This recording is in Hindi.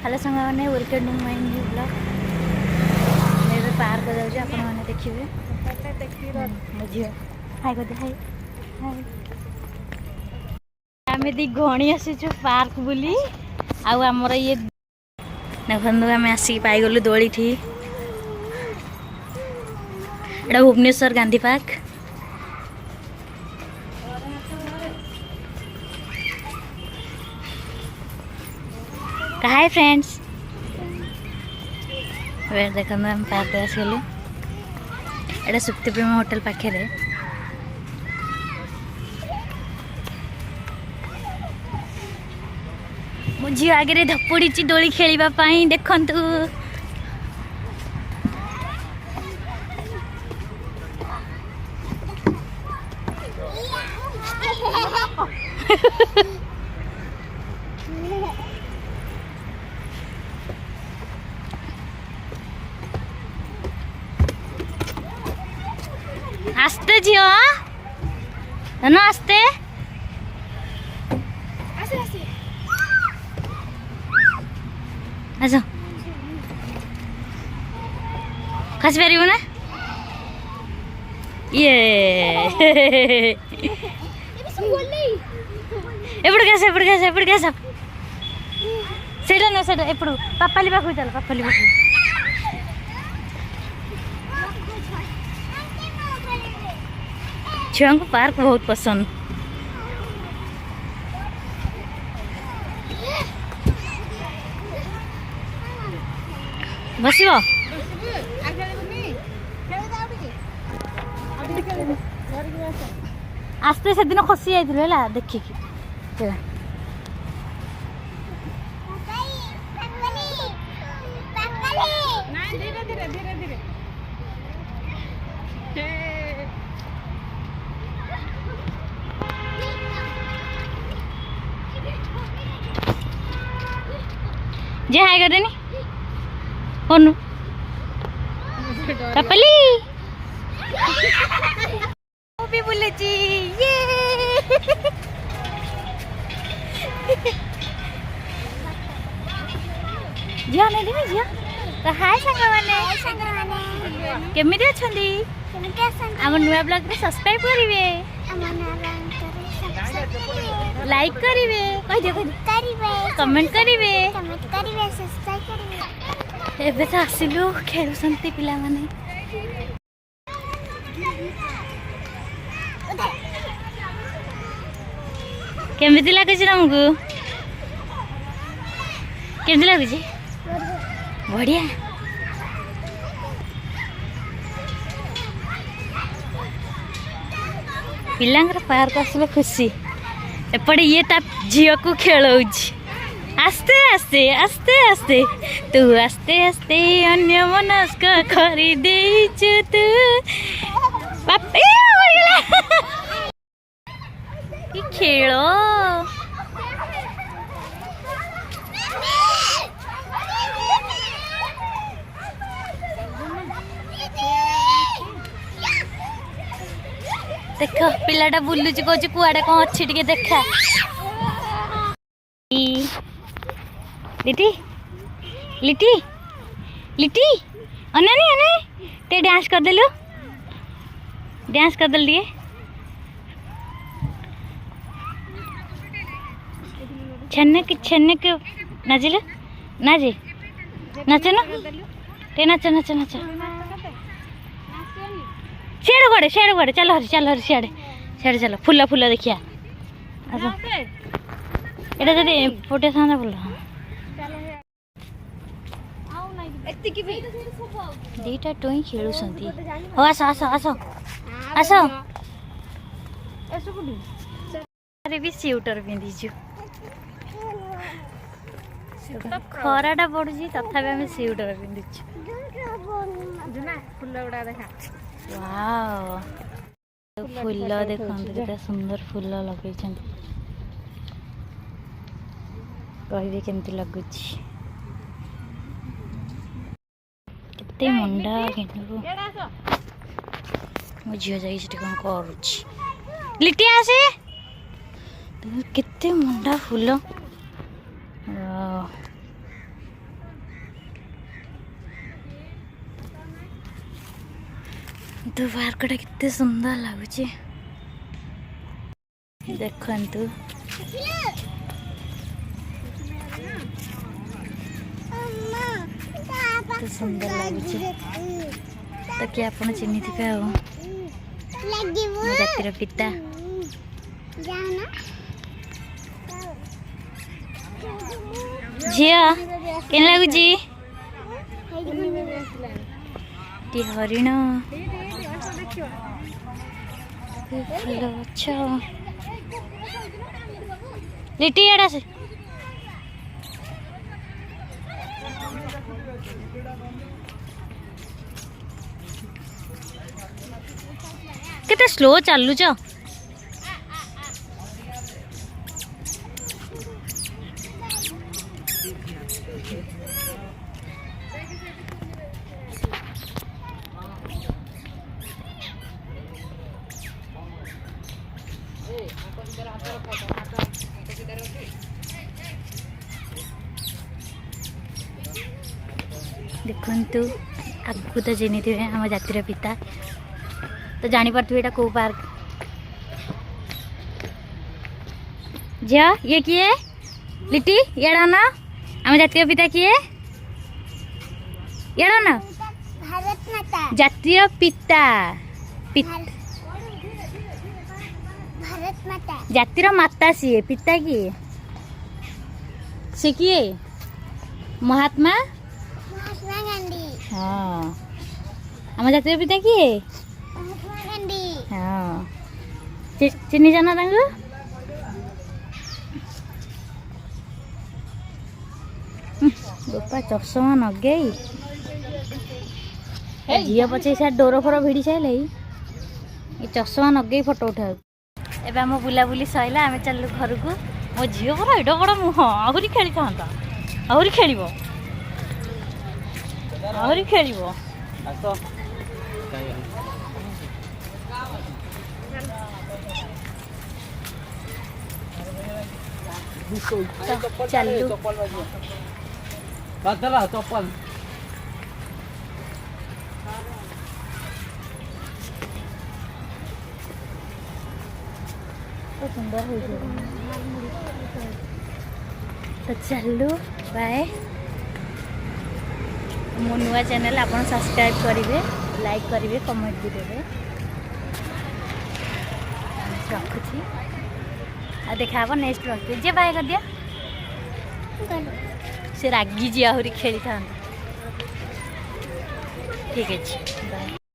हेलो सांग मैंने welcome to my new blog. मैं पार्क जाऊँ आपण मैंने देखिए मो झी हाय कर हाय हाय आम दी गणी आसीचु पार्क बुली आमर ये देखु आम आसिक पाईगलु दोली ठी एटा Bhubaneswar Gandhi park. Hi friends देखो हम पार्क आसगलु एटा सुक्ति प्रेम होटल पाखे मो झी आगे धपड़ी दोली खेलवाई देखु आस्ते झील ना आस्ते आस खसी पार ना ये एपड़ सेटा ना सेटा एपड़ पापाली पाखु चल पापाली पाखु छुआ को पार्क बहुत पसंद। बस आस्ते से दिन खसी जाइए देखिकी जे हाय कर देनी कौन पापली भी बोले जी ये झिया नहीं देनी झिया तो हाय सांग माने केमिति अछंदी आम नुआ ब्लॉग रे सब्सक्राइब करिवे लाइक करिवे कहि दे कमेंट करिवे सब्सक्राइब करिवे। एबे तो आसिलु खेलुसंती पिला माने केमिति लागुछि तुमको केमिति लागुछि बढ़िया पिलांगर पार्क आसले खुशी एपटे ये ता झील को खेलौछि आस्ते आस्ते आस्ते आस्ते तू आस्ते आस्ते अन्य मनस्क खरी देइछु तू पापे की खेलो देख पिलाटा बुलुची कौच कुआडे कौन अच्छी टिके देखा लिटी लिटी लिटी अनानी अनानी ते डांस कर देलु डांस कर देल दिए छन्ने के नाचिल नाचे नाच ना ते नाच नाच नाच सियाड़े गुड़े चल हरी सियाड़े चल फुल फुल देखिया एटा जदि फुटे था फुल दीटा टोई खेलु हो आस आस आस आस अरे भी स्वेटर पिंधिचु खराटा पड़ुची तथापि आम स्वेटर पिंधिचु फुल गुड़ा देखा वाओ फुल देखते केते सुंदर फुल लगे कहे केमती लगुच केते मुंडा मो झील जाई कौन कर लिटी आसे केते मुंडा फुल तो पार्कटा केते सुंदर लगुच देखु तो सुंदर लगुच तो क्या आपन चिन्ही थे जातिर पिता झिया के लगुच हरिण फूल गछ लिटी एड़ा से केते स्लो चलुच देखु आगु तो चिन्ही थे आम जातिर पिता तो जापर थे कौ पार्क झिया ये किए लिटी येड़ा ना आम जातीय पिता किए येड़ा ना जातीय पिता जातिर माता सी पिता किए से किए महात्मा हाँ आम जातीय पिता किए हाँ चिन्ही जाना गोपा चषमा नगे झील पचे से डोर फोर भिड़ी सारे ये चषमा नगे फोटो उठा एबे आम बुलाबुली सैला आम चलू घर को मो झील पूरा एड बड़ मुह आहरी खेली था आहरी खेल आहरी खेल चलू चप्पल सुंदर तो चलू बाय मो नुआ चैनल आप सब्सक्राइब करेंगे लाइक करेंगे कमेंट भी देवे रखुची आ देखा नेक्स्ट रखिए जे बाय कर दिया से रागी जी आहरी खेली था ठीक है बाय।